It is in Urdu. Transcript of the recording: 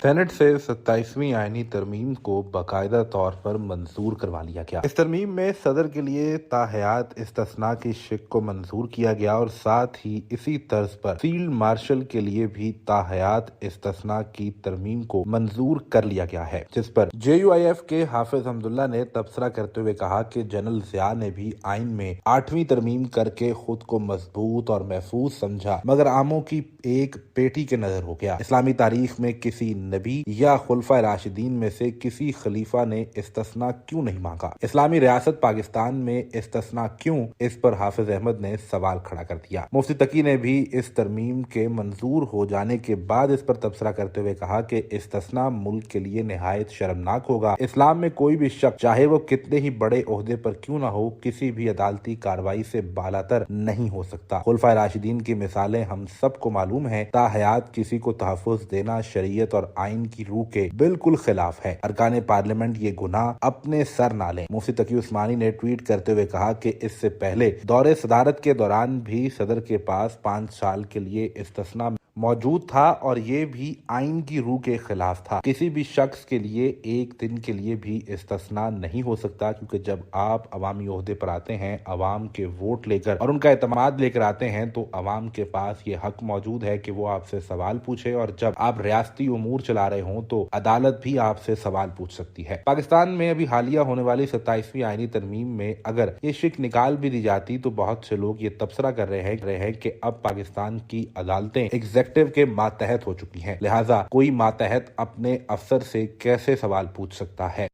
سینٹ سے 27ویں آئینی ترمیم کو باقاعدہ طور پر منظور کروا لیا گیا۔ اس ترمیم میں صدر کے لیے تاحیات استثناء کی شق کو منظور کیا گیا اور ساتھ ہی اسی طرز پر فیلڈ مارشل کے لیے بھی تاحیات استثناء کی ترمیم کو منظور کر لیا گیا ہے، جس پر JUIF کے حافظ حمداللہ نے تبصرہ کرتے ہوئے کہا کہ جنرل ضیاء نے بھی آئین میں 8ویں ترمیم کر کے خود کو مضبوط اور محفوظ سمجھا، مگر عاموں کی ایک پیٹی کے نظر ہو گیا۔ اسلامی تاریخ میں کسی نبی یا خلفائے راشدین میں سے کسی خلیفہ نے استثناء کیوں نہیں مانگا؟ اسلامی ریاست پاکستان میں استثناء کیوں؟ اس پر حافظ احمد نے سوال کھڑا کر دیا۔ مفتی تقی نے بھی اس ترمیم کے منظور ہو جانے کے بعد اس پر تبصرہ کرتے ہوئے کہا کہ استثناء ملک کے لیے نہایت شرمناک ہوگا۔ اسلام میں کوئی بھی شخص چاہے وہ کتنے ہی بڑے عہدے پر کیوں نہ ہو، کسی بھی عدالتی کارروائی سے بالاتر نہیں ہو سکتا۔ خلفائے راشدین کی مثالیں ہم سب کو معلوم ہیں۔ تاحیات کسی کو تحفظ دینا شریعت اور آئین کی روح کے بالکل خلاف ہے۔ ارکان پارلیمنٹ یہ گناہ اپنے سر نہ لیں۔ مفتی تقی عثمانی نے ٹویٹ کرتے ہوئے کہا کہ اس سے پہلے دور صدارت کے دوران بھی صدر کے پاس 5 سال کے لیے استثناء موجود تھا اور یہ بھی آئین کی روح کے خلاف تھا۔ کسی بھی شخص کے لیے ایک دن کے لیے بھی استثناء نہیں ہو سکتا، کیونکہ جب آپ عوامی عہدے پر آتے ہیں، عوام کے ووٹ لے کر اور ان کا اعتماد لے کر آتے ہیں، تو عوام کے پاس یہ حق موجود ہے کہ وہ آپ سے سوال پوچھے، اور جب آپ ریاستی امور چلا رہے ہوں تو عدالت بھی آپ سے سوال پوچھ سکتی ہے۔ پاکستان میں ابھی حالیہ ہونے والی 27ویں آئینی ترمیم میں اگر یہ شق نکال بھی دی جاتی تو بہت سے لوگ یہ تبصرہ کر رہے ہیں کہ اب پاکستان کی عدالتیں کے ماتحت ہو چکی ہیں، لہٰذا کوئی ماتحت اپنے افسر سے کیسے سوال پوچھ سکتا ہے۔